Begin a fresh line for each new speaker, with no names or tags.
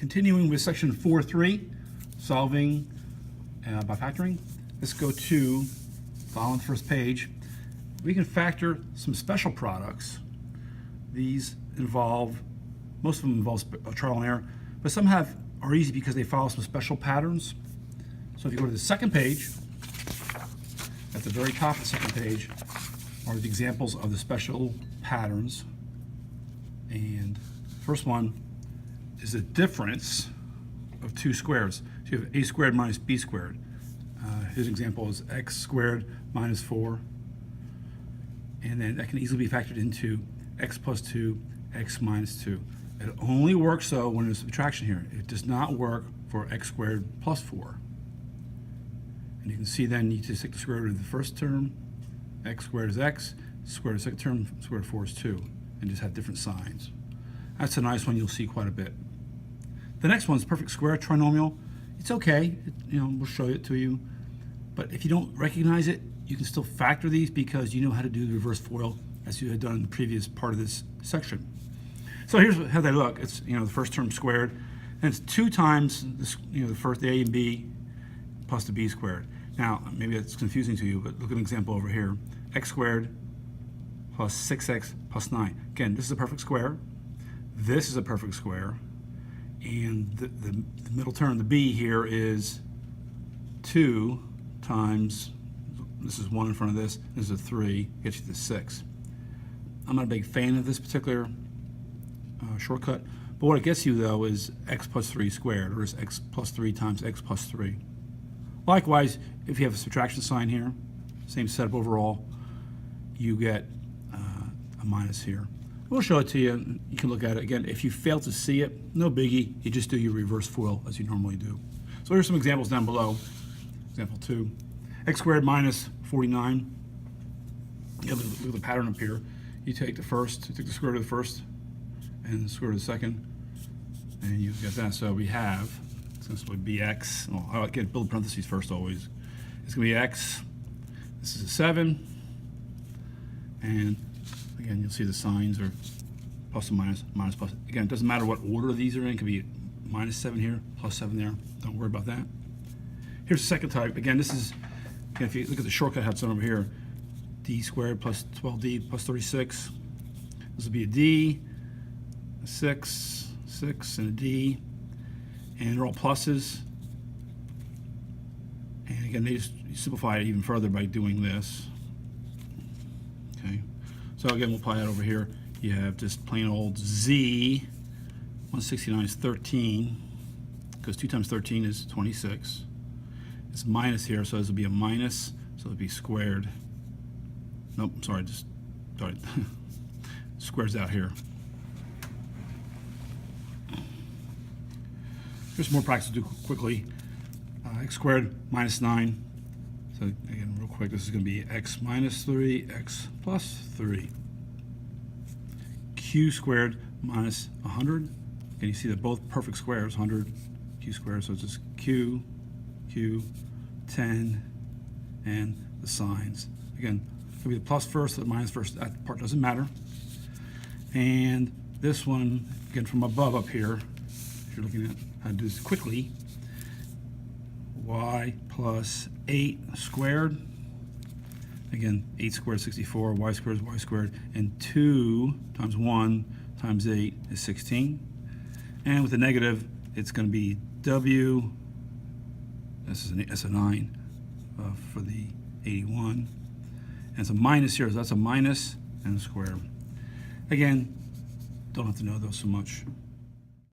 Continuing with section 4.3, solving by factoring. Let's go to, following the first page. We can factor some special products. These involve, most of them involve trial and error, but some are easy because they follow some special patterns. So if you go to the second page, at the very top of the second page are the examples of the special patterns. And the first one is the difference of two squares. So you have a squared minus b squared. His example is x squared minus 4. And then that can easily be factored into x plus 2, x minus 2. It only works though when there's subtraction here. It does not work for x squared plus 4. And you can see then you just take the square root of the first term, x squared is x, square root of the second term, square root of 4 is 2, and just have different signs. That's a nice one you'll see quite a bit. The next one is perfect square trinomial. It's okay, we'll show it to you. But if you don't recognize it, you can still factor these because you know how to do the reverse FOIL as you had done in the previous part of this section. So here's how they look. It's the first term squared, and it's 2 times this, the first a and b plus the b squared. Now maybe that's confusing to you, but look at an example over here. X squared plus 6x plus 9. Again, this is a perfect square. This is a perfect square. And the middle term, the b here, is 2 times, this is 1 in front of this is a 3, gets you to 6. I'm not a big fan of this particular shortcut, but what it gets you though is x plus 3 squared, or is x plus 3 times x plus 3. Likewise, if you have a subtraction sign here, same setup overall, you get a minus here. We'll show it to you. You can look at it again. If you fail to see it, no biggie. You just do your reverse FOIL as you normally do. So here's some examples down below. Example 2, x squared minus 49. Look at the pattern up here. You take the first, you take the square root of the first, and the square root of the second, and you get that. So we have, it's going to be bx. Well, I like to build parentheses first always. It's going to be x. This is a 7, and again, you'll see the signs are plus and minus, minus, plus. Again, it doesn't matter what order these are in. It could be minus 7 here, plus 7 there. Don't worry about that. Here's the second type. Again, this is, if you look at the shortcut how it's done over here, d squared plus 12d plus 36. This will be a d, a 6, and a d, and they're all pluses. And again, they just simplify it even further by doing this. Okay. So again, we'll apply that over here. You have just plain old z. 169 is 13, because 2 times 13 is 26. It's minus here, so this will be a minus, so it'll be squared. Nope, sorry, just sorry. Squares out here. Here's some more practice to do quickly. X squared minus 9. So again, real quick, this is going to be x minus 3, x plus 3. Q squared minus 100. And you see that both perfect squares, 100, q squared, so it's just q, 10, and the signs. Again, it'll be the plus first, the minus first. That part doesn't matter. And this one, again, from above up here, if you're looking at how to do this quickly, y plus 8 squared. Again, 8 squared is 64, y squared is y squared, and 2 times 1 times 8 is 16. And with the negative, it's going to be w, this is a 9 for the 81. And it's a minus here, so that's a minus and a square. Again, don't have to know those so much.